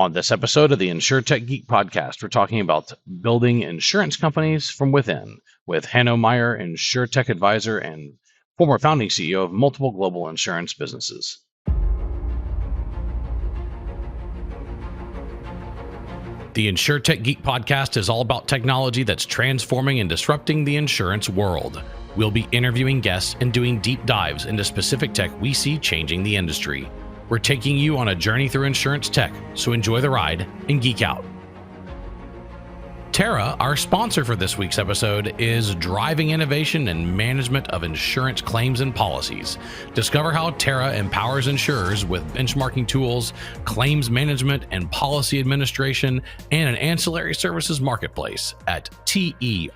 On this episode of the InsurTech Geek podcast, we're talking about building insurance companies from within with Hanno Mijer, InsurTech advisor and former founding CEO of multiple global insurance businesses. The InsurTech Geek podcast is all about technology that's transforming and disrupting the insurance world. We'll be interviewing guests and doing deep dives into specific tech we see changing the industry. We're taking you on a journey through insurance tech, so enjoy the ride and geek out. Terra, our sponsor for this week's episode, is driving innovation and management of insurance claims and policies. Discover how Terra empowers insurers with benchmarking tools, claims management and policy administration, and an ancillary services marketplace at terra.insure.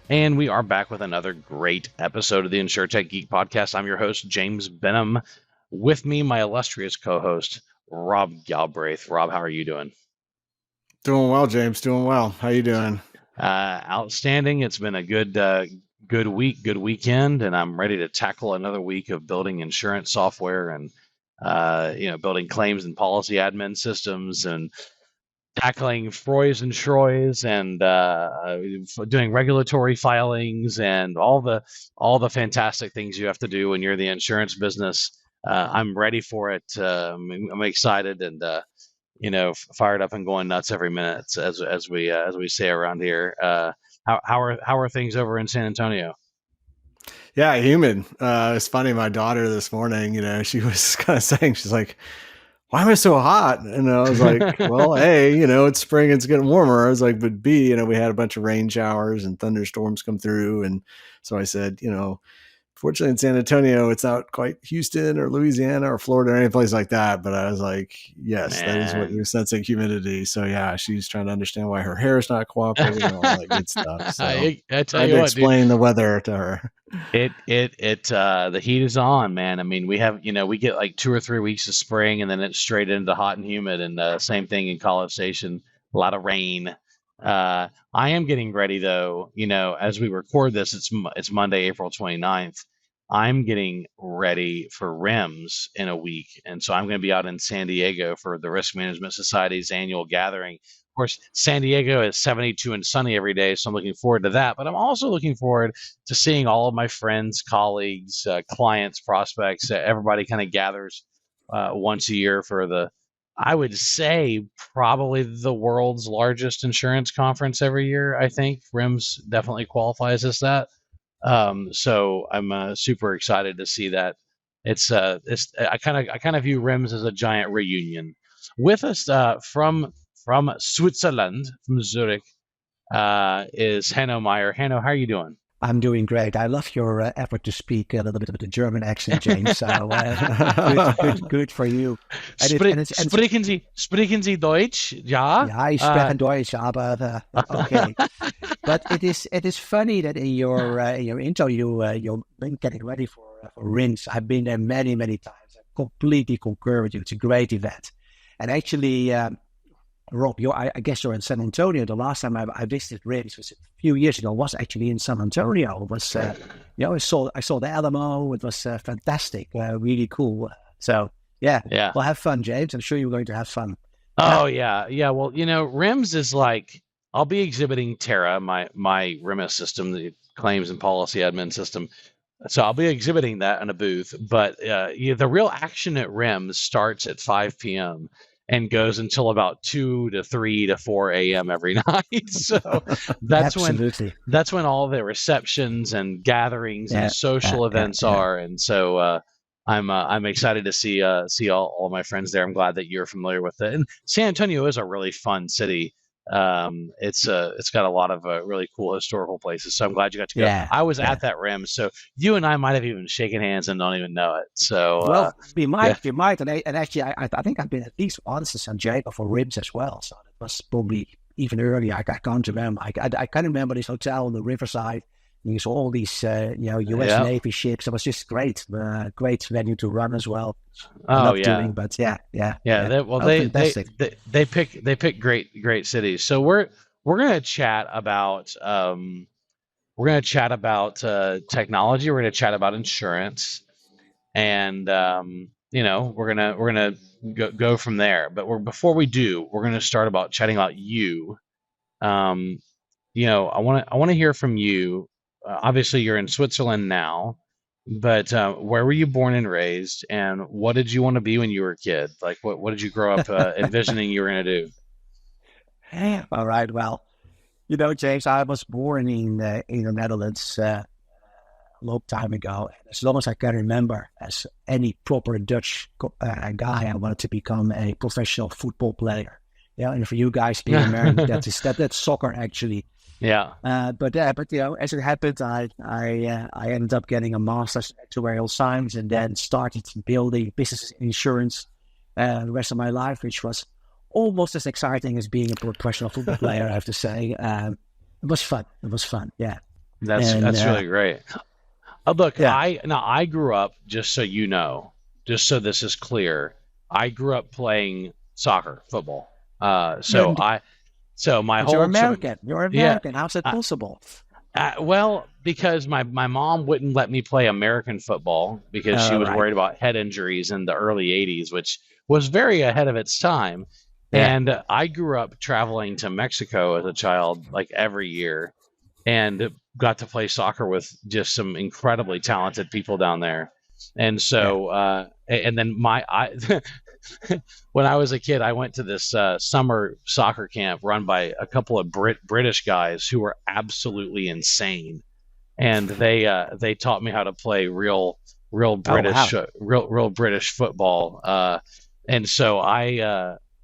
And we are back with another great episode of the InsurTech Geek podcast. I'm your host, James Benham. With me, my illustrious co-host, Rob Galbraith. Rob, how are you doing? Doing well, James. Doing well. How you doing? Outstanding. It's been a good week, good weekend, and I'm ready to tackle another week of building insurance software and building claims and policy admin systems and tackling Froys and Shroys and doing regulatory filings and all the fantastic things you have to do when you're the insurance business. I'm ready for it. I'm excited and fired up and going nuts every minute, as we say around here. How are things over in San Antonio? Yeah, humid. It's funny. My daughter this morning, she was kind of saying, she's like, why am I so hot? And I was like, well, A, it's spring, it's getting warmer. I was like, but B, we had a bunch of rain showers and thunderstorms come through. And so I said, fortunately in San Antonio, it's not quite Houston or Louisiana or Florida or any place like that. But I was like, yes, Man. That is what you're sensing, humidity. So yeah, she's trying to understand why her hair is not cooperating and all that good stuff. So I tell I you had to what, explain dude, the weather to her. The heat is on, man. I mean, we have, we get like 2 or 3 weeks of spring and then it's straight into hot and humid, and same thing in College Station, a lot of rain. I am getting ready though, as we record this, it's Monday, April 29th. I'm getting ready for RIMS in a week. And so I'm going to be out in San Diego for the Risk Management Society's annual gathering. Of course, San Diego is 72 and sunny every day, so I'm looking forward to that. But I'm also looking forward to seeing all of my friends, colleagues, clients, prospects. Everybody kind of gathers once a year for I would say, probably the world's largest insurance conference every year. I think RIMS definitely qualifies as that. So I'm super excited to see that. I kind of view RIMS as a giant reunion. With us from Switzerland, from Zurich, is Hanno Mijer. Hanno, how are you doing? I'm doing great. I love your effort to speak a little bit of the German accent, James. So good for you. Sprechen Sie Deutsch? Ja. Ja, ich spreche Deutsch, aber okay. But it is funny that in your intro you're getting ready for RIMS. I've been there many times. I completely concur with you. It's a great event, and actually. Rob, I guess you're in San Antonio. The last time I visited RIMS was a few years ago. Was actually in San Antonio. It was, I saw the Alamo. It was fantastic, really cool. So yeah. Well, have fun, James. I'm sure you're going to have fun. Oh yeah. Well, RIMS is like, I'll be exhibiting Terra, my RIMS system, the claims and policy admin system. So I'll be exhibiting that in a booth. But the real action at RIMS starts at 5 p.m. and goes until about 2 to 3 to 4 a.m. every night. So that's when all the receptions and gatherings and social events are. And so I'm excited to see all my friends there. I'm glad that you're familiar with it. And San Antonio is a really fun city. It's got a lot of really cool historical places. So I'm glad you got to go. I was at that RIMS, so you and I might have even shaken hands and don't even know it. So we might, and actually, I think I've been at least once in San Diego for RIMS as well. So it was probably even earlier. I can't remember. I can't remember this hotel on the riverside. You saw all these, U.S. Navy ships. It was just great. Great venue to run as well. Fantastic. They pick great cities. So we're gonna chat about technology. We're gonna chat about insurance, and we're gonna go from there. But before we do, we're going to start about chatting about you. I want to hear from you. Obviously, you're in Switzerland now, but where were you born and raised, and what did you want to be when you were a kid? Like, what did you grow up envisioning you were going to do? All right. Well, James, I was born in the Netherlands a long time ago. As long as I can remember, as any proper Dutch guy, I wanted to become a professional football player. Yeah, and for you guys being American, that's soccer actually. Yeah. But as it happened, I ended up getting a master's in actuarial science, and then started building business insurance the rest of my life, which was almost as exciting as being a professional football player, I have to say. It was fun. Yeah. That's really great. Look, yeah. I grew up, just so you know, just so this is clear, I grew up playing football. So my whole... You're American. Yeah. How's that possible? Well, because my mom wouldn't let me play American football because she was worried about head injuries in the early 80s, which was very ahead of its time. Yeah. And I grew up traveling to Mexico as a child, like every year, and got to play soccer with just some incredibly talented people down there. And so, and then when I was a kid, I went to this summer soccer camp run by a couple of British guys who were absolutely insane, and they taught me how to play real British real British football. And so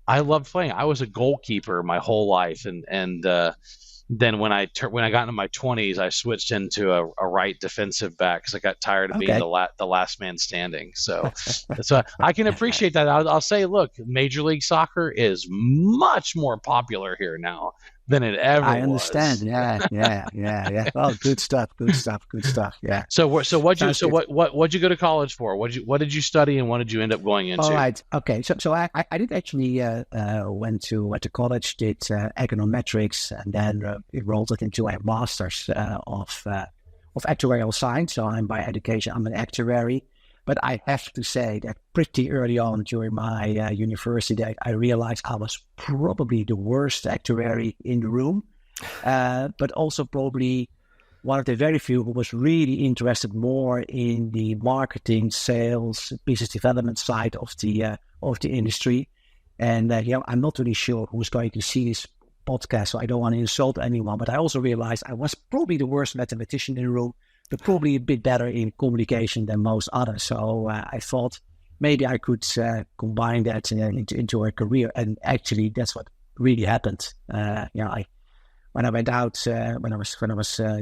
I loved playing. I was a goalkeeper my whole life, and then when I got into my 20s, I switched into a right defensive back because I got tired of being the last man standing. So I can appreciate that. I'll say, look, Major League Soccer is much more popular here now than it ever was. I understand. Yeah. Well, good stuff. Yeah. So what'd you go to college for? What did you study, and what did you end up going into? All right. Okay. So I did actually went to college, did econometrics, and then enrolled into a master's of actuarial science. So I'm by education, I'm an actuary. But I have to say that pretty early on during my university, I realized I was probably the worst actuary in the room, but also probably one of the very few who was really interested more in the marketing, sales, business development side of the industry. And I'm not really sure who's going to see this podcast, so I don't want to insult anyone. But I also realized I was probably the worst mathematician in the room, but probably a bit better in communication than most others. So I thought maybe I could combine that into a career. And actually, that's what really happened. When I went out, when I was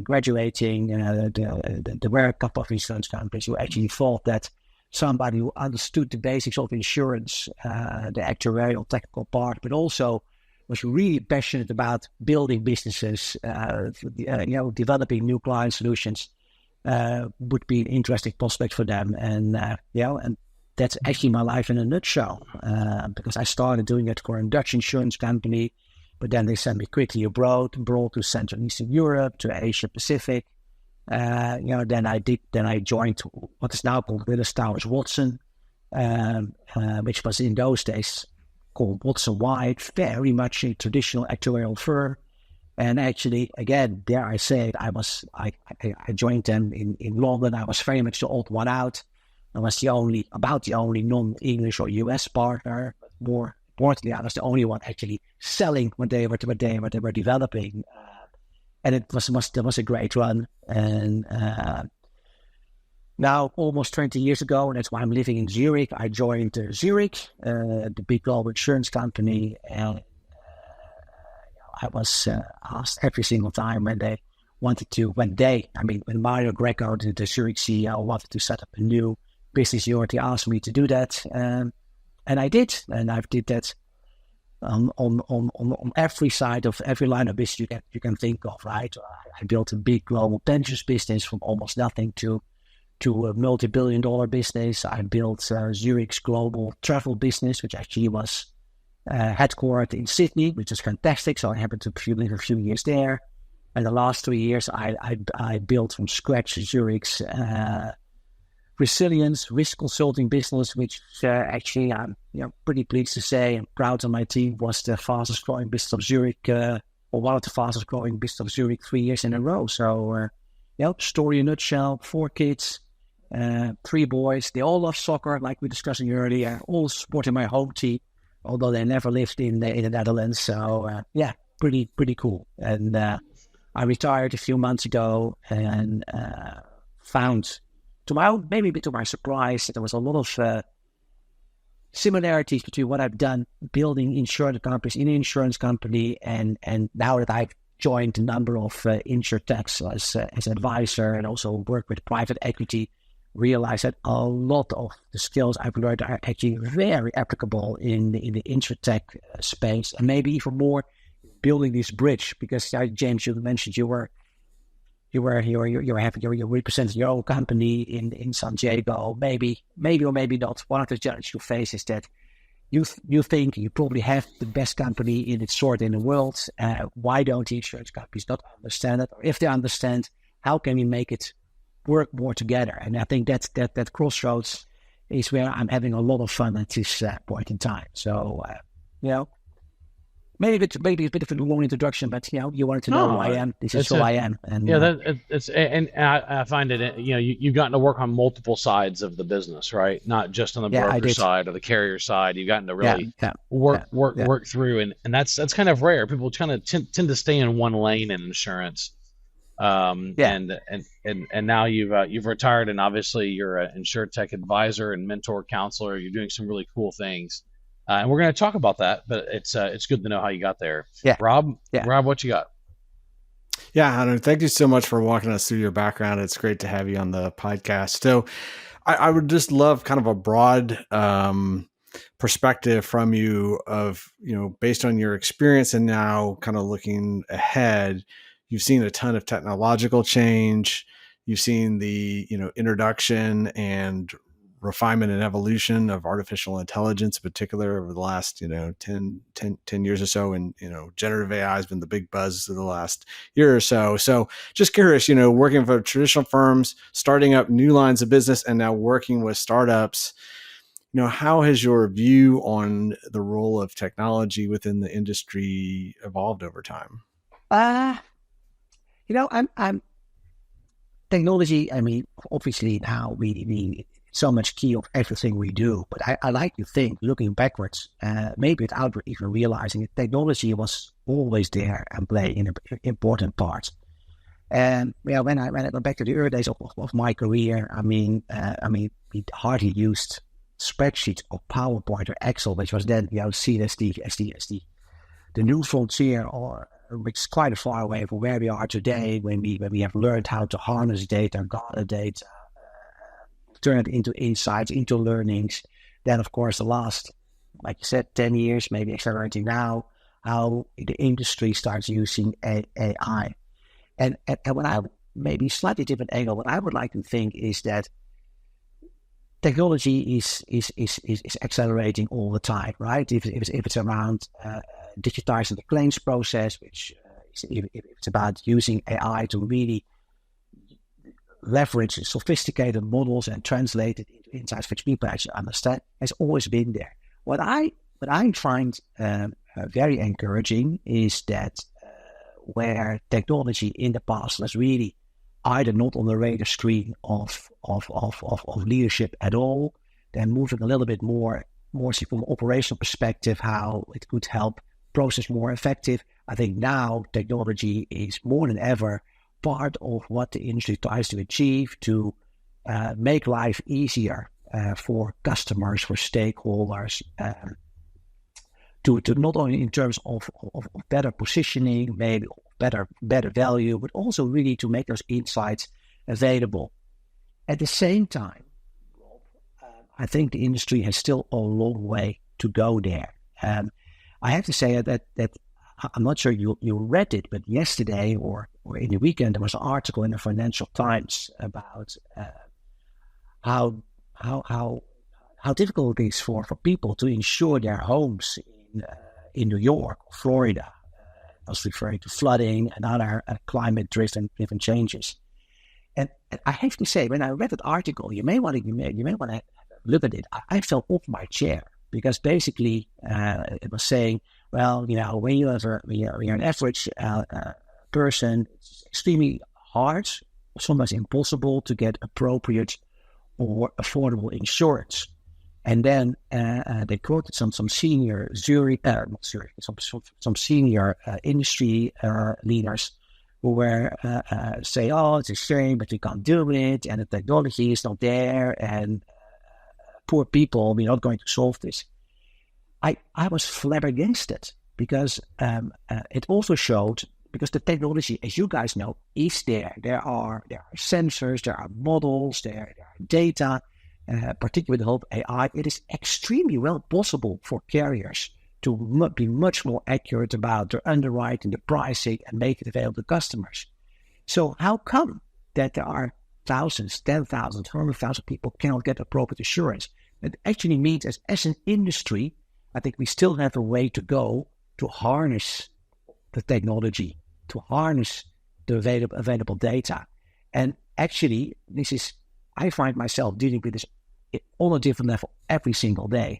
graduating, there were a couple of insurance companies who actually thought that somebody who understood the basics of insurance, the actuarial technical part, but also was really passionate about building businesses, developing new client solutions, would be an interesting prospect for them. And that's actually my life in a nutshell, because I started doing it for a Dutch insurance company, but then they sent me quickly abroad to Central and Eastern Europe, to Asia Pacific. Then I joined what is now called Willis Towers Watson, which was in those days called Watson White, very much a traditional actuarial firm. And actually, again, dare I say it, I joined them in London. I was very much the odd one out. I was about the only non-English or US partner, but more importantly, I was the only one actually selling what they were developing. And it was a great run. And now, almost 20 years ago, and that's why I'm living in Zurich, I joined Zurich, the big global insurance company, and I was asked every single time when Mario Greco, the Zurich CEO, wanted to set up a new business unit, he asked me to do that, and I did, and I've did that on every side of every line of business you can think of, right? I built a big global pensions business from almost nothing to a multi-billion-dollar business. I built Zurich's global travel business, which actually was headquartered in Sydney, which is fantastic. So I happened to live a few years there. And the last 3 years, I built from scratch Zurich's resilience risk consulting business, which actually I'm pretty pleased to say and proud of my team was the fastest growing business of Zurich, or one of the fastest growing business of Zurich 3 years in a row. So, story in a nutshell: 4 kids, 3 boys. They all love soccer, like we were discussing earlier. All supporting my home team, although they never lived in the Netherlands. So, pretty cool. And I retired a few months ago and found, to my surprise, that there was a lot of similarities between what I've done building insurance companies in an insurance company, and now that I've joined a number of InsurTechs as advisor and also work with private equity, realize that a lot of the skills I've learned are actually very applicable in the InsurTech space, and maybe even more building this bridge. Because James, you mentioned you representing your own company in San Diego. Maybe or maybe not. One of the challenges you face is that you think you probably have the best company in its sort in the world. Why don't the insurance companies not understand it? Or if they understand, how can we make it work more together? And I think that crossroads is where I'm having a lot of fun at this point in time. So, maybe a bit of a long introduction, but you wanted to know who I am. This is who I am. And I find it. You've gotten to work on multiple sides of the business, right? Not just on the broker side or the carrier side. You've gotten to really work through, and that's kind of rare. People kind of tend to stay in one lane in insurance. And now you've retired, and obviously you're an InsurTech advisor and mentor counselor. You're doing some really cool things. And we're going to talk about that, but it's good to know how you got there. Yeah. Rob, what you got? Yeah, Hanno, thank you so much for walking us through your background. It's great to have you on the podcast. So I would just love kind of a broad perspective from you of, based on your experience and now kind of looking ahead, you've seen a ton of technological change. You've seen the, introduction and refinement and evolution of artificial intelligence in particular over the last 10 years or so, and generative AI has been the big buzz of the last year or so. So just curious, working for traditional firms, starting up new lines of business, and now working with startups, how has your view on the role of technology within the industry evolved over time? I'm technology. I mean, obviously now we so much key of everything we do, but I like to think, looking backwards, maybe without even realizing it, technology was always there and playing an important part. And when I went back to the early days of my career, we hardly used spreadsheets or PowerPoint or Excel, which was then seen as the new frontier, or which is quite far away from where we are today, when we have learned how to harness data, gather data, turn it into insights, into learnings. Then, of course, the last, like you said, 10 years, maybe accelerating now, how the industry starts using AI. And when I, maybe slightly different angle, what I would like to think is that technology is accelerating all the time, right? If it's around digitizing the claims process, which if it's about using AI to really leverage sophisticated models and translate it into insights which people actually understand, has always been there. What I find very encouraging is that where technology in the past was really either not on the radar screen of leadership at all, then moving a little bit more from an operational perspective, how it could help process more effective. I think now technology is more than ever part of what the industry tries to achieve to make life easier for customers, for stakeholders, to not only in terms of better positioning, maybe better value, but also really to make those insights available. At the same time, I think the industry has still a long way to go there. I have to say that I'm not sure you read it, but yesterday or in the weekend there was an article in the Financial Times about how difficult it is for people to insure their homes in New York or Florida. I was referring to flooding and other climate-driven changes. And I have to say, when I read that article, you may want to look at it. I fell off my chair because basically it was saying, well, when you're an average person, it's extremely hard, sometimes impossible to get appropriate or affordable insurance. And then they quoted some senior some senior industry leaders who were say, "Oh, it's a shame, but we can't do it, and the technology is not there, and poor people, we're not going to solve this." I was flabbergasted because it also showed, because the technology, as you guys know, is there. There are sensors, there are models, there are data. Particularly with the help of AI, it is extremely well possible for carriers to be much more accurate about their underwriting, the pricing, and make it available to customers. So how come that there are thousands, 10,000, 100,000 people cannot get appropriate insurance? It actually means as an industry, I think we still have a way to go to harness the technology, to harness the available data. And actually, I find myself dealing with this on a different level every single day.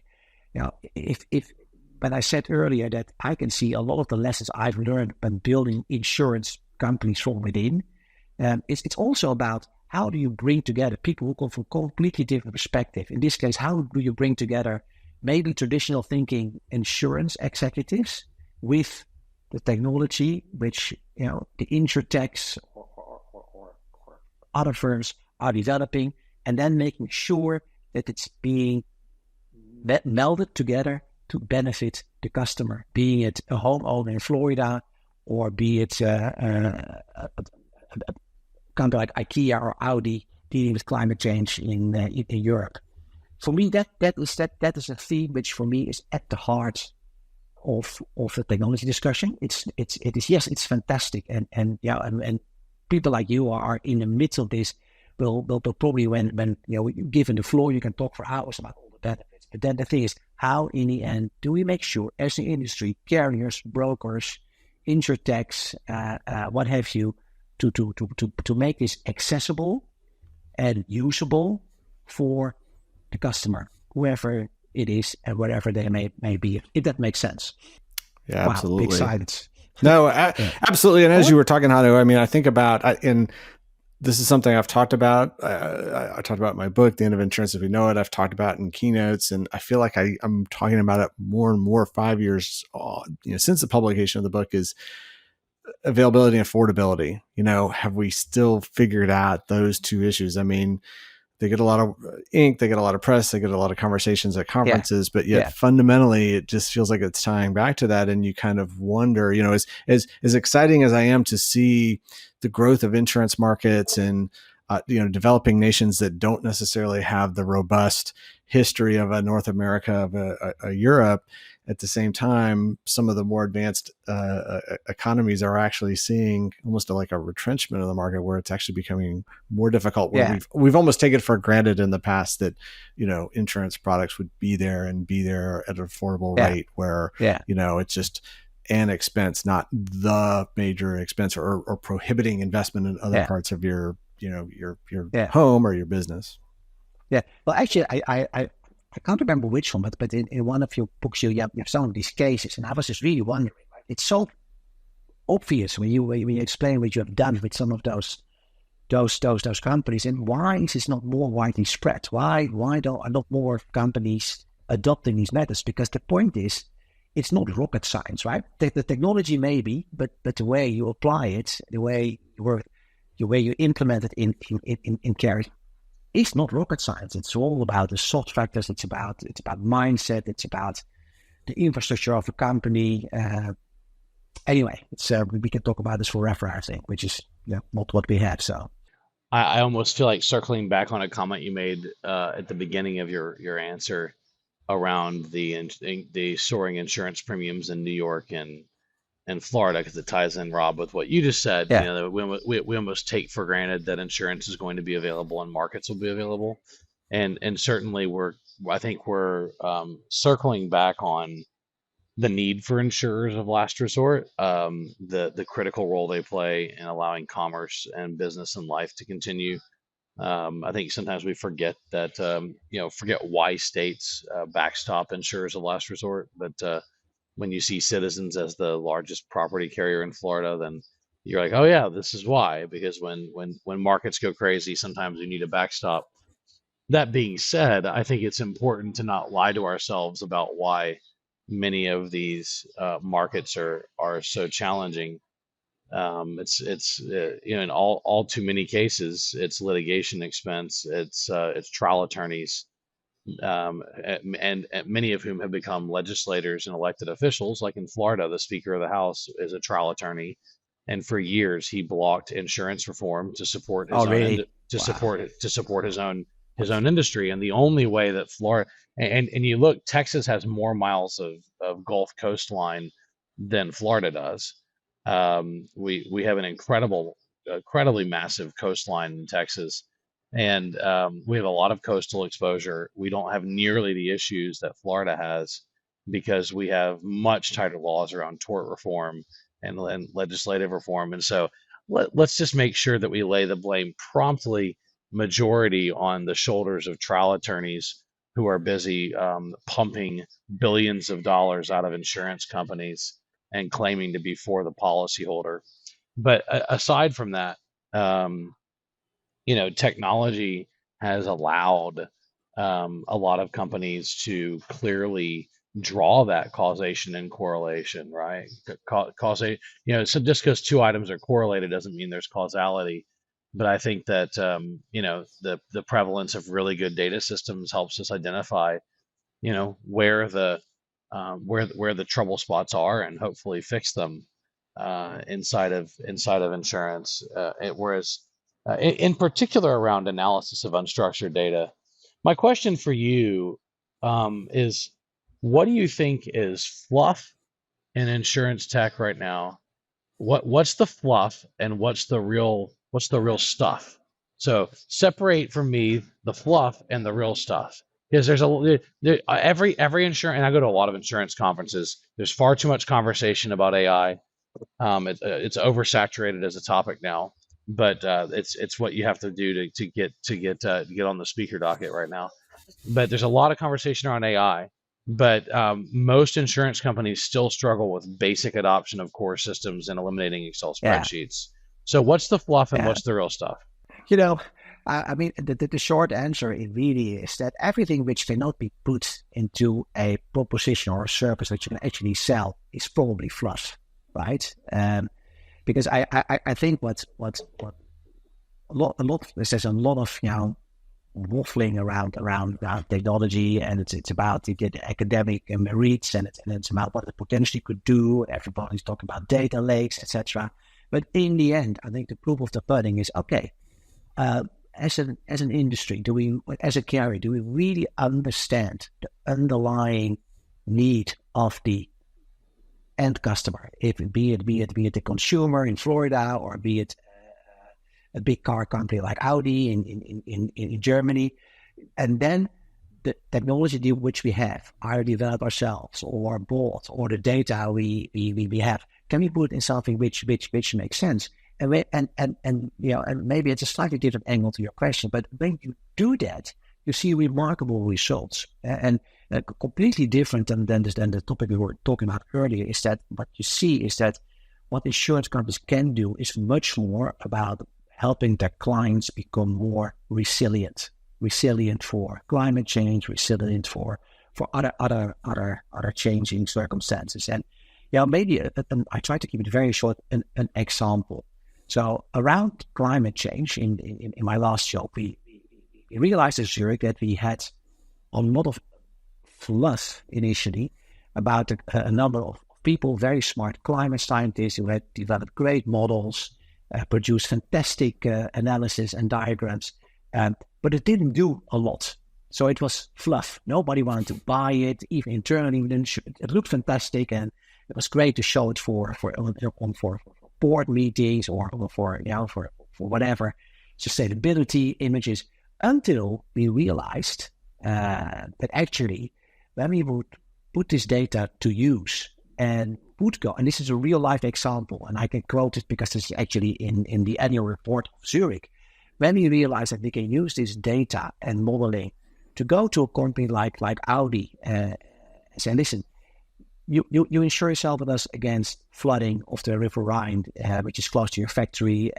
If when I said earlier that I can see a lot of the lessons I've learned when building insurance companies from within, it's also about how do you bring together people who come from completely different perspective. In this case, how do you bring together maybe traditional thinking insurance executives with the technology, which the InsurTechs or other firms are developing, and then making sure that it's being melded together to benefit the customer, be it a homeowner in Florida or be it a company like IKEA or Audi dealing with climate change in Europe. For me, that is a theme which for me is at the heart of the technology discussion. It is it's fantastic, and people like you are in the midst of this. Will probably when given the floor, you can talk for hours about all the benefits. But then the thing is, how in the end do we make sure, as an industry, carriers, brokers, InsurTechs, what have you, to make this accessible and usable for the customer, whoever it is and wherever they may be, if that makes sense. Yeah, wow, absolutely. Big silence. No, absolutely. And as you were talking, Hanno, I mean, I think about, and this is something I've talked about. I talked about in my book, The End of Insurance as We Know It. I've talked about in keynotes, and I feel like I'm talking about it more and more 5 years, since the publication of the book, is availability and affordability. Have we still figured out those two issues? I mean, they get a lot of ink, they get a lot of press, they get a lot of conversations at conferences, but yet fundamentally it just feels like it's tying back to that. And you kind of wonder, as exciting as I am to see the growth of insurance markets and, developing nations that don't necessarily have the robust history of a North America, of a Europe, at the same time, some of the more advanced economies are actually seeing almost like a retrenchment of the market, where it's actually becoming more difficult. Where we've almost taken for granted in the past that insurance products would be there at an affordable rate, where it's just an expense, not the major expense, or prohibiting investment in other parts of your home or your business. Yeah. Well, actually, I can't remember which one, but in one of your books, you have some of these cases, and I was just really wondering. Right? It's so obvious when you explain what you have done with some of those companies, and why is this not more widely spread? Why are not more companies adopting these methods? Because the point is, it's not rocket science, right? The technology may be, but the way you apply it, the way you implement it in care, it's not rocket science. It's all about the soft factors. It's about mindset. It's about the infrastructure of a company. Anyway, we can talk about this forever, I think, which is not what we have. So I almost feel like circling back on a comment you made at the beginning of your answer around the soaring insurance premiums in New York and Florida, because it ties in, Rob, with what you just said. Yeah. We almost take for granted that insurance is going to be available and markets will be available, and certainly I think we're circling back on the need for insurers of last resort, the critical role they play in allowing commerce and business and life to continue. I think sometimes we forget that, forget why states backstop insurers of last resort. But when you see Citizens as the largest property carrier in Florida, then you're like, oh yeah, this is why. Because when markets go crazy, sometimes you need a backstop. That being said, I think it's important to not lie to ourselves about why many of these markets are so challenging. In all too many cases, it's litigation expense, it's trial attorneys, and many of whom have become legislators and elected officials. Like in Florida, the Speaker of the House is a trial attorney, and for years he blocked insurance reform to support his Oh, own really? to Wow. support his own industry. And the only way that Florida and you look, Texas has more miles of Gulf coastline than Florida does. We have an incredibly massive coastline in Texas, and we have a lot of coastal exposure. We don't have nearly the issues that Florida has because we have much tighter laws around tort reform and legislative reform. And so let's just make sure that we lay the blame promptly, majority on the shoulders of trial attorneys who are busy pumping billions of dollars out of insurance companies and claiming to be for the policyholder. But aside from that, um, technology has allowed a lot of companies to clearly draw that causation and correlation, right? Causation, so just because two items are correlated doesn't mean there's causality. But I think that the prevalence of really good data systems helps us identify where the trouble spots are and hopefully fix them inside of insurance. Whereas in particular around analysis of unstructured data, my question for you is, what do you think is fluff in insurance tech right now? What's the fluff and what's the real stuff? So separate from me the fluff and the real stuff, because every insurance, and I go to a lot of insurance conferences. There's far too much conversation about AI. It's oversaturated as a topic now, but it's what you have to do to get on the speaker docket right now. But there's a lot of conversation around AI. But most insurance companies still struggle with basic adoption of core systems and eliminating Excel Yeah. spreadsheets. So what's the fluff and Yeah. what's the real stuff? You know, I mean, the short answer it really is that everything which cannot be put into a proposition or a service that you can actually sell is probably fluff, right? Because I think what there's a lot of waffling around technology, and it's about to get academic merits, and it's about what it potentially could do. Everybody's talking about data lakes, etc. But in the end, I think the proof of the pudding is okay. As an industry, as a carrier, do we really understand the underlying need of the end customer? Be it the consumer in Florida, or be it a big car company like Audi in Germany, and then the technology which we have, either developed ourselves or bought, or the data we have, can we put in something which makes sense? And maybe it's a slightly different angle to your question, but when you do that, you see remarkable results, and completely different than the topic we were talking about earlier. Is that what you see is that what insurance companies can do is much more about helping their clients become more resilient for climate change, resilient for other changing circumstances. And maybe I try to keep it very short. An example. So around climate change, in my last show, we realized at Zurich that we had a lot of fluff initially about a number of people, very smart climate scientists who had developed great models, produced fantastic analysis and diagrams, but it didn't do a lot. So it was fluff. Nobody wanted to buy it, even internally. It looked fantastic, and it was great to show it for board meetings or for whatever sustainability images, until we realized that actually when we would put this data to use and and this is a real life example, and I can quote it because it's actually in the annual report of Zurich. When we realize that we can use this data and modeling to go to a company like Audi and say, listen, you insure yourself with us against flooding of the River Rhine, which is close to your factory.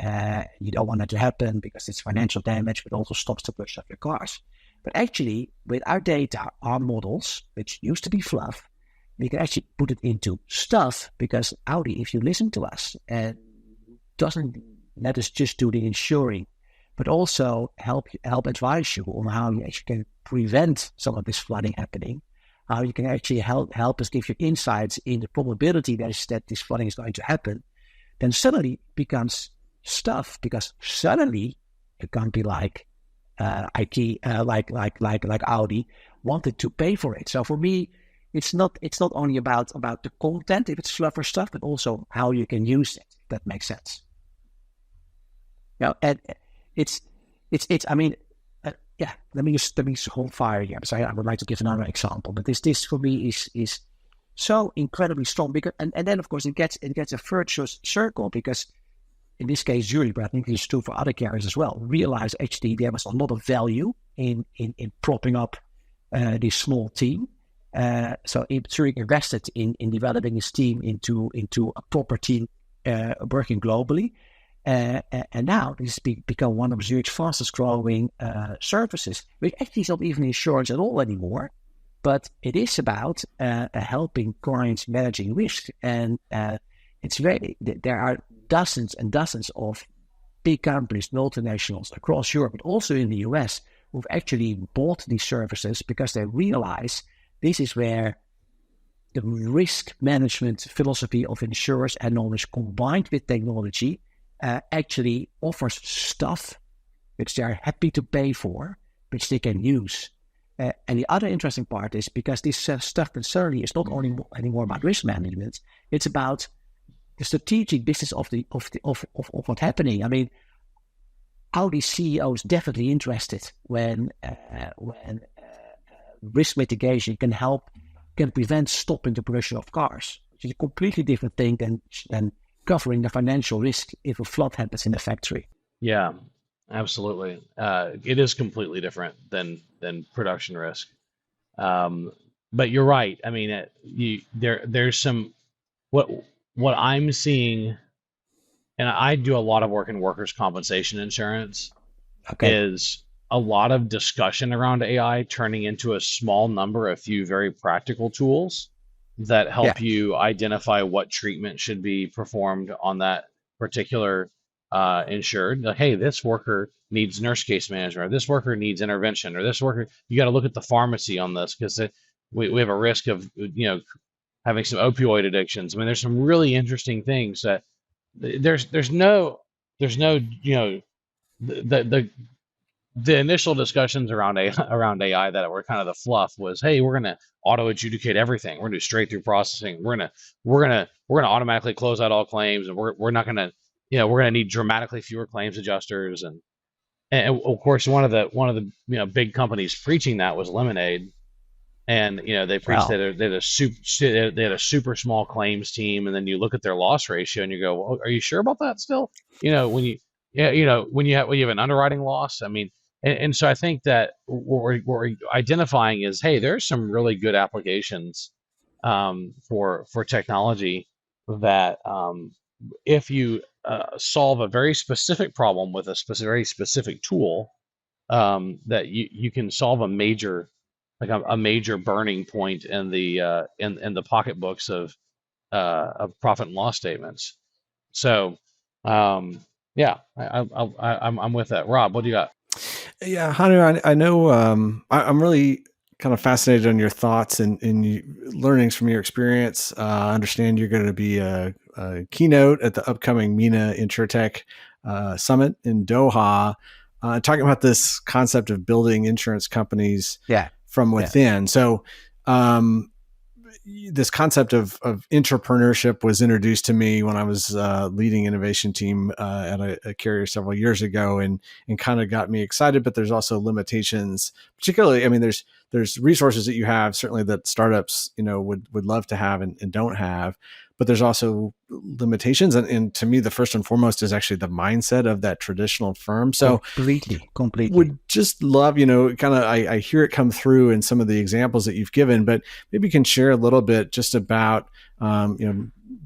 You don't want that to happen because it's financial damage, but also stops the production of your cars. But actually, with our data, our models, which used to be fluff, we can actually put it into stuff, because Audi, if you listen to us, doesn't let us just do the insuring, but also help advise you on how you actually can prevent some of this flooding happening, how you can actually help us give you insights in the probability that this flooding is going to happen, then suddenly it becomes stuff, because suddenly a company like like Audi wanted to pay for it. So for me, it's not only about the content, if it's fluff or stuff, but also how you can use it. If that makes sense. And it's. I mean, Let me just hold fire here, because I would like to give another example. But this for me is so incredibly strong, because and then of course it gets a virtuous circle, because in this case Zurich, but I think it's true for other carriers as well, realize actually there was a lot of value in propping up this small team. So Zurich invested in developing his team into a proper team working globally. And now this has become one of Zurich's fastest growing services, which actually is not even insurance at all anymore, but it is about helping clients managing risk. And there are dozens and dozens of big companies, multinationals across Europe, but also in the US, who've actually bought these services because they realize this is where the risk management philosophy of insurers and knowledge combined with technology actually offers stuff which they are happy to pay for, which they can use. And the other interesting part is, because this stuff necessarily is not only anymore about risk management, it's about the strategic business of what's happening. I mean, Audi CEO is definitely interested when risk mitigation can prevent stopping the production of cars, which is a completely different thing than covering the financial risk if a flood happens in a factory. Yeah, absolutely. It is completely different than production risk. But you're right. I mean, there's some what I'm seeing, and I do a lot of work in workers' compensation insurance. Okay. Is a lot of discussion around AI turning into a small number, a few very practical tools that help you identify what treatment should be performed on that particular insured. Like, hey, this worker needs nurse case management, or this worker needs intervention, or this worker, you got to look at the pharmacy on this, because we have a risk of having some opioid addictions. I mean, there's some really interesting things that there's no the initial discussions around AI that were kind of the fluff was, hey, we're gonna auto adjudicate everything. We're gonna do straight through processing. We're gonna automatically close out all claims, and we're not gonna we're gonna need dramatically fewer claims adjusters, and of course one of the big companies preaching that was Lemonade, and they preached that they had a super small claims team, and then you look at their loss ratio and you go, well, are you sure about that still? When you have an underwriting loss, I mean. And so I think that what we're identifying is, hey, there's some really good applications for technology that if you solve a very specific problem with a very specific tool, that you can solve a major burning point in the pocketbooks of profit and loss statements. So yeah, I'm with that. Rob, what do you got? Yeah, Hanno, I know I'm really kind of fascinated on your thoughts and learnings from your experience. I understand you're going to be a keynote at the upcoming MENA InsurTech Summit in Doha, talking about this concept of building insurance companies from within. So this concept of entrepreneurship was introduced to me when I was leading innovation team at a carrier several years ago, and kind of got me excited. But there's also limitations, particularly, I mean, there's there's resources that you have certainly that startups, would love to have and don't have, but there's also limitations. And to me, the first and foremost is actually the mindset of that traditional firm. So completely would just love, I hear it come through in some of the examples that you've given, but maybe you can share a little bit just about,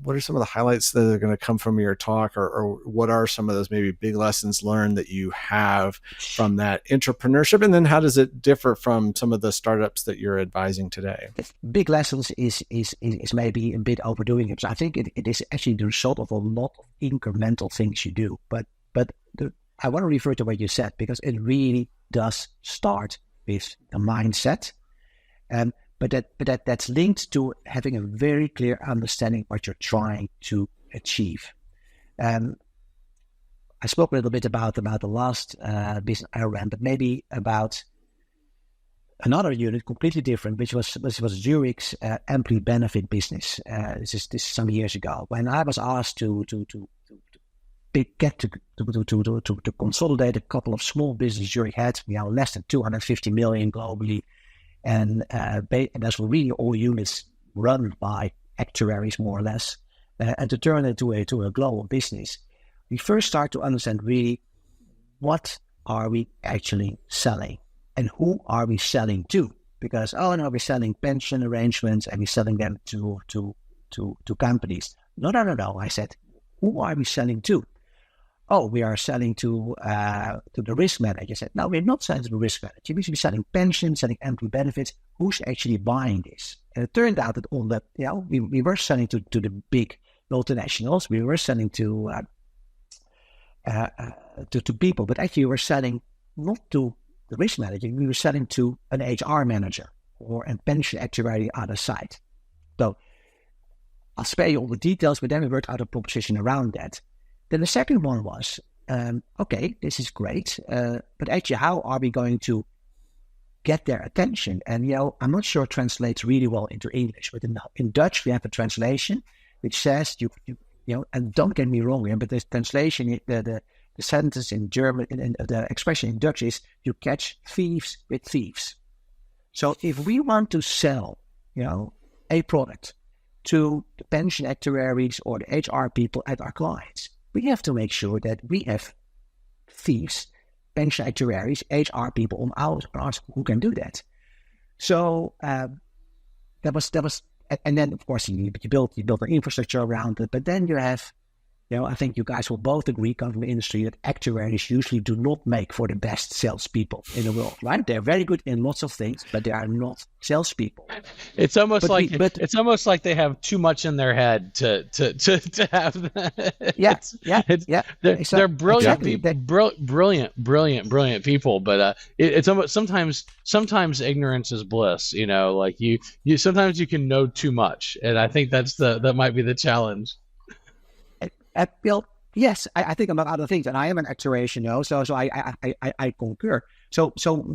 what are some of the highlights that are going to come from your talk, or what are some of those maybe big lessons learned that you have from that entrepreneurship? And then how does it differ from some of the startups that you're advising today? Big lessons is maybe a bit overdoing it. So I think it is actually the result of a lot of incremental things you do. But I want to refer to what you said, because it really does start with the mindset. But that's linked to having a very clear understanding what you're trying to achieve. I spoke a little bit about the last business I ran, but maybe about another unit completely different, which was Zurich's employee benefit business. This is some years ago, when I was asked to consolidate a couple of small businesses Zurich had, less than 250 million globally. And that's really all units run by actuaries, more or less, and to turn it into a global business. We first start to understand really what are we actually selling and who are we selling to? Because, we're selling pension arrangements and we're selling them to companies. No. I said, who are we selling to? Oh, we are selling to the risk manager. I said, no, we're not selling to the risk manager. We should be selling pensions, selling employee benefits. Who's actually buying this? And it turned out that all that, we were selling to the big multinationals. We were selling to people, but actually we were selling not to the risk manager. We were selling to an HR manager or a pension actuary on the other side. So I'll spare you all the details, but then we worked out a proposition around that. Then the second one was, okay, this is great, but actually how are we going to get their attention? And, I'm not sure it translates really well into English, but in Dutch we have a translation which says, and don't get me wrong here, but the translation, the sentence in German, and the expression in Dutch is, you catch thieves with thieves. So if we want to sell, a product to the pension actuaries or the HR people at our clients, we have to make sure that we have thieves, pension actuaries, HR people on ours who can do that. So that was, and then of course you build an infrastructure around it. But then you have, I think you guys will both agree, coming from the industry, that actuaries usually do not make for the best salespeople in the world, right? They're very good in lots of things, but they are not salespeople. It's almost it's almost like they have too much in their head to have that. Yeah. They're brilliant people, brilliant people, but it's almost sometimes ignorance is bliss. You sometimes you can know too much, and I think that might be the challenge. Yes, I think about other things, and I am an actuary, so I concur. So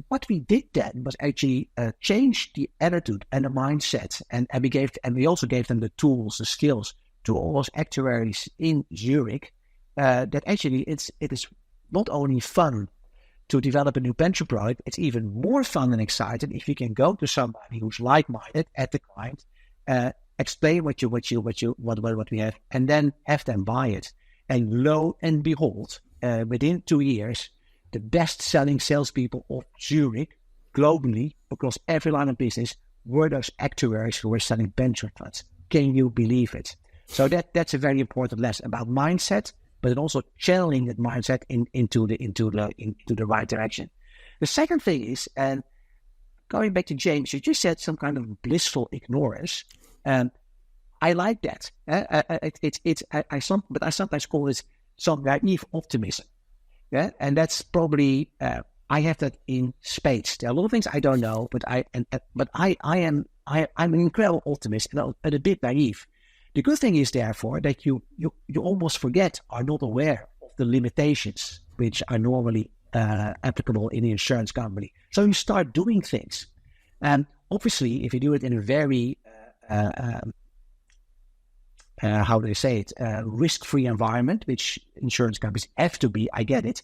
what we did then was actually change the attitude and the mindset, and we also gave them the tools, the skills to all those actuaries in Zurich. That actually it is not only fun to develop a new pension product, it's even more fun and exciting if you can go to somebody who's like-minded at the client, explain what we have, and then have them buy it. And lo and behold, within 2 years, the best-selling salespeople of Zurich globally across every line of business were those actuaries who were selling pension funds. Can you believe it? So that's a very important lesson about mindset, but also channeling that mindset into the right direction. The second thing is, and going back to James, you just said some kind of blissful ignorance. I like that. I sometimes call it some naive optimism. Yeah, and that's probably I have that in spades. There are a lot of things I don't know, but I'm an incredible optimist and a bit naive. The good thing is, therefore, that you almost forget, are not aware of the limitations which are normally applicable in the insurance company. So you start doing things, and obviously, if you do it in a very how do they say it, risk-free environment, which insurance companies have to be, I get it,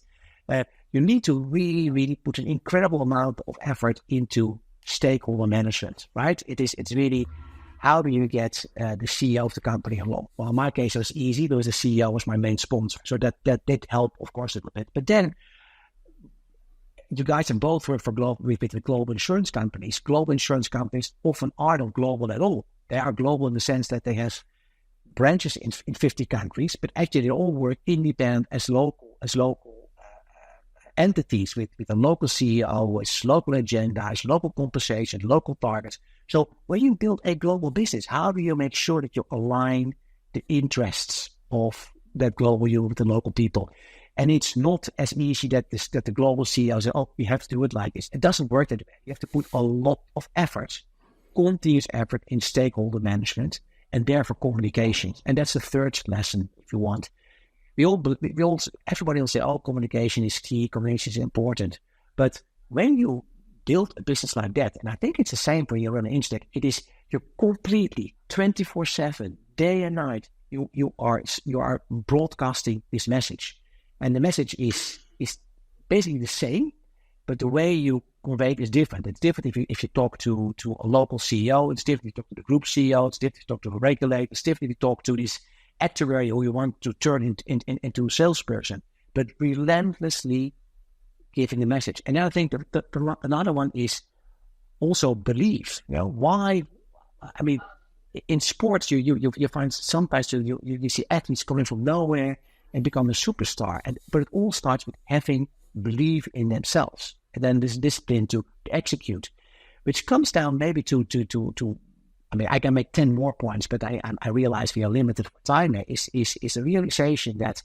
you need to really, really put an incredible amount of effort into stakeholder management, right? It's really, how do you get the CEO of the company along? Well, in my case, it was easy because the CEO was my main sponsor. So that did help, of course, a little bit. But then you guys have both worked for with global insurance companies. Global insurance companies often are not global at all. They are global in the sense that they have branches in 50 countries, but actually they all work independent as local entities with a local CEO, with local agendas, local compensation, local targets. So when you build a global business, how do you make sure that you align the interests of that global unit with the local people? And it's not as easy that the global CEO says, oh, we have to do it like this. It doesn't work that way. You have to put a lot of effort, continuous effort in stakeholder management and therefore communications. And that's the third lesson, if you want. Everybody will say, oh, communication is key, communication is important. But when you build a business like that, and I think it's the same when you run an InsurTech, you're completely 24/7, day and night, you are broadcasting this message. And the message is basically the same, but the way you convey it is different. It's different if you talk to a local CEO. It's different if you talk to the group CEO. It's different if you talk to a regulator. It's different if you talk to this actuary who you want to turn into a salesperson. But relentlessly giving the message. And I think another one is also belief. Why? I mean, in sports, you find sometimes you see athletes coming from nowhere and become a superstar. But it all starts with having belief in themselves, and then this discipline to execute, which comes down maybe to. I mean, I can make 10 more points, but I realize we are limited for time. Is a realization that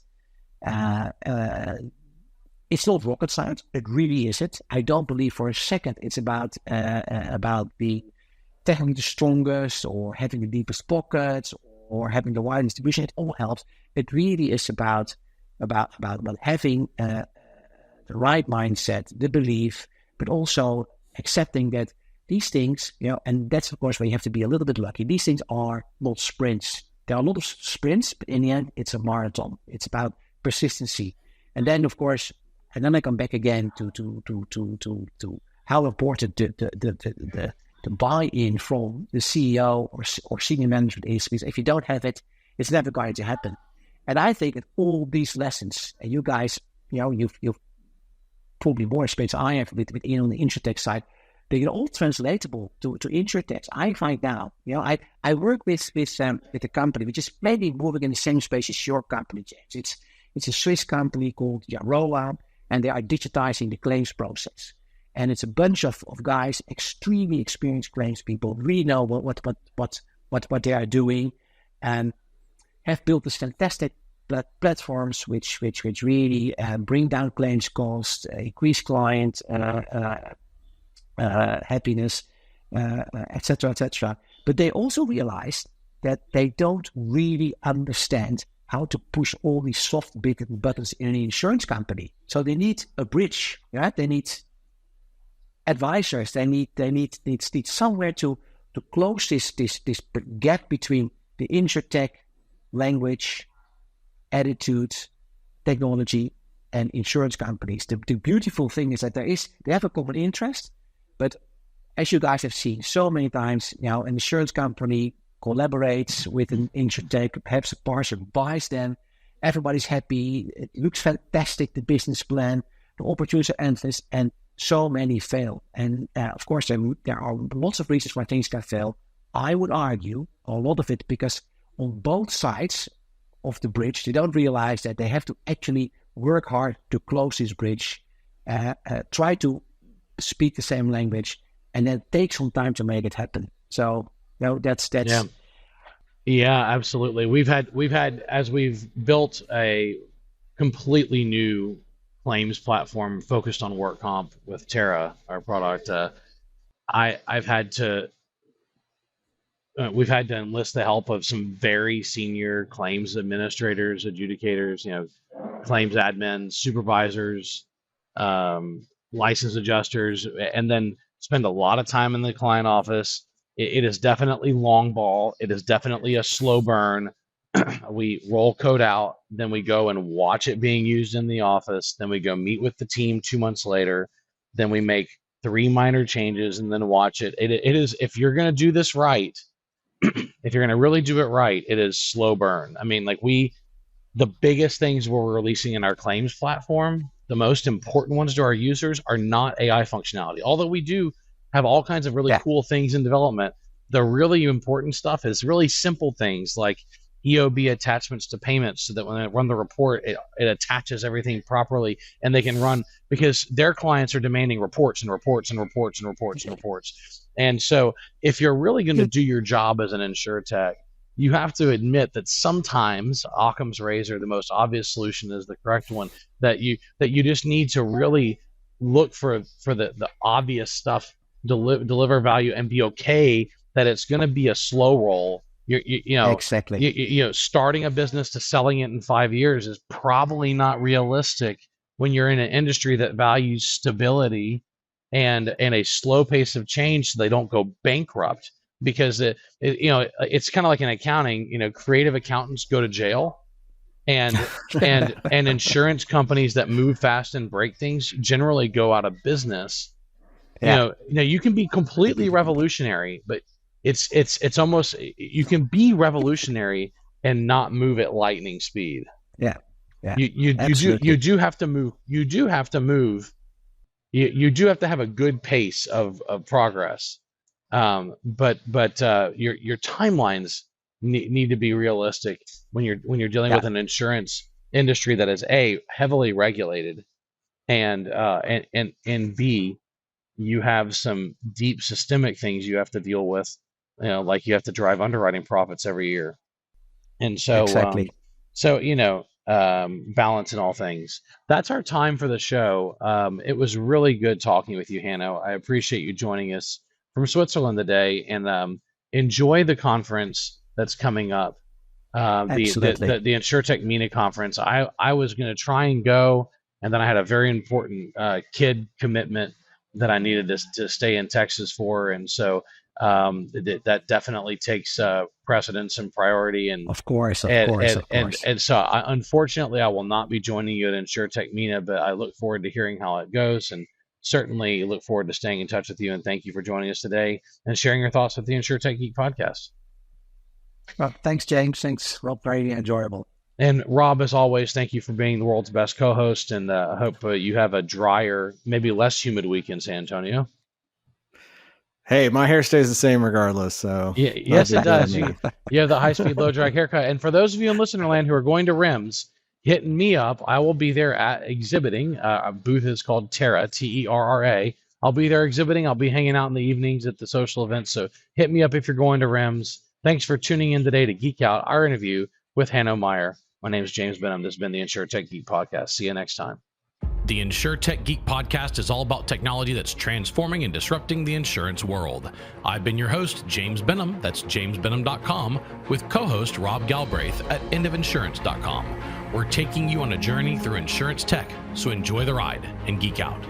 it's not rocket science. It really isn't. I don't believe for a second it's about being technically the strongest or having the deepest pockets or having the widest distribution. It all helps. It really is about having the right mindset, the belief, but also accepting that these things, and that's of course where you have to be a little bit lucky. These things are not sprints. There are a lot of sprints, but in the end, it's a marathon. It's about persistency. And then, of course, and then I come back again to how important the buy-in from the CEO or senior management is, because if you don't have it, it's never going to happen. And I think that all these lessons, and you guys, you've probably more experience than I have with on the InsurTech side, they're all translatable to InsurTech. I find now, I work with a company which is maybe moving in the same space as your company, James. It's a Swiss company called Jarola, and they are digitizing the claims process. And it's a bunch of guys, extremely experienced claims people, really know what they are doing, and have built this fantastic platforms which really bring down claims costs, increase client happiness, etc., etc. But they also realized that they don't really understand how to push all these soft buttons in an insurance company. So they need a bridge, right? They need advisors. They need somewhere to close this gap between the InsurTech language, attitude, technology, and insurance companies. The beautiful thing is that they have a common interest, but as you guys have seen so many times, an insurance company collaborates with an InsurTech, perhaps a partner buys them, everybody's happy, it looks fantastic, the business plan, the opportunities are endless, and so many fail. And of course, there are lots of reasons why things can fail. I would argue a lot of it because on both sides of the bridge, they don't realize that they have to actually work hard to close this bridge, try to speak the same language, and then take some time to make it happen. So, that's yeah, absolutely. We've had as we've built a completely new claims platform focused on work comp with Terra, our product. We've had to enlist the help of some very senior claims administrators, adjudicators, claims admins, supervisors, license adjusters, and then spend a lot of time in the client office. It is definitely long ball. It is definitely a slow burn. We roll code out, then we go and watch it being used in the office. Then we go meet with the team 2 months later. Then we make 3 minor changes, and then watch it. It is, if you're going to do this right, if you're going to really do it right, it is slow burn. I mean, like the biggest things we're releasing in our claims platform, the most important ones to our users are not AI functionality. Although we do have all kinds of really cool things in development, the really important stuff is really simple things like EOB attachments to payments, so that when they run the report, it attaches everything properly, and they can run, because their clients are demanding reports and reports and reports and reports and reports. And so if you're really going to do your job as an InsurTech, you have to admit that sometimes Occam's razor, the most obvious solution, is the correct one, that you just need to really look for the obvious stuff, deliver value, and be okay that it's going to be a slow roll. You know, exactly. You know, starting a business to selling it in 5 years is probably not realistic when you're in an industry that values stability and a slow pace of change, so they don't go bankrupt. Because you know, it's kind of like in accounting. You know, creative accountants go to jail, and insurance companies that move fast and break things generally go out of business. You know, you can be completely revolutionary, but it's almost, you can be revolutionary and not move at lightning speed. You do have to move. You do have to have a good pace of progress. But your timelines need to be realistic when you're dealing with an insurance industry that is A, heavily regulated, and B, you have some deep systemic things you have to deal with. You know, like you have to drive underwriting profits every year, and so so you know, balance in all things. That's our time for the show. It was really good talking with you, Hanno. I appreciate you joining us from Switzerland today, and enjoy the conference that's coming up. The InsurTech MENA conference. I was going to try and go, and then I had a very important kid commitment that I needed to stay in Texas for, and so that definitely takes precedence and priority. And of course. And so unfortunately, I will not be joining you at InsurTech MENA, but I look forward to hearing how it goes, and certainly look forward to staying in touch with you. And thank you for joining us today and sharing your thoughts with the InsurTech Geek podcast. Well, thanks, James. Thanks, Rob. Very enjoyable. And Rob, as always, thank you for being the world's best co-host. And I hope you have a drier, maybe less humid week in San Antonio. Hey, my hair stays the same regardless. So yes, it does. You have the high-speed, low-drag haircut. And for those of you in listener land who are going to RIMS, hitting me up. I will be there at exhibiting. Our booth is called Terra, Terra. I'll be there exhibiting. I'll be hanging out in the evenings at the social events. So hit me up if you're going to RIMS. Thanks for tuning in today to Geek Out, our interview with Hanno Mijer. My name is James Benham. This has been the InsurTech Geek Podcast. See you next time. The InsurTech Geek Podcast is all about technology that's transforming and disrupting the insurance world. I've been your host, James Benham, that's jamesbenham.com, with co-host Rob Galbraith at endofinsurance.com. We're taking you on a journey through insurance tech, so enjoy the ride and geek out.